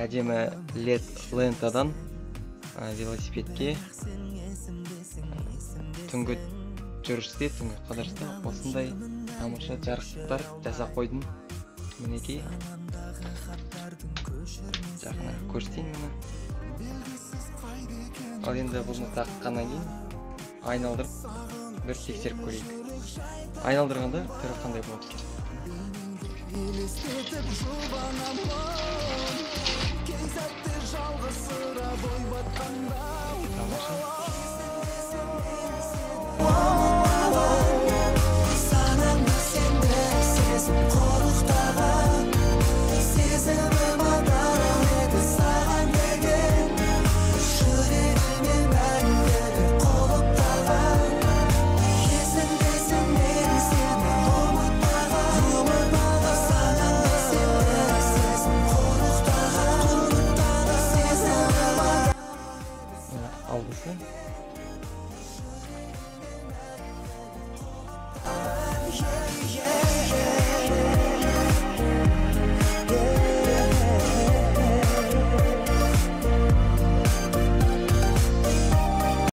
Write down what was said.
әдемі лед лентадан велосипедке түнгі жүрісте, түнгі қыдырыста осындай тамаша жарықтар жасап қойдым. Мінекей жақынырақ көрсетейін мұны. Ал енді бұны таққаннан кейін айналдырып бір тексеріп көрейік. Айналдырғанда түрі қандай болады екен. Тамаша. Алдысы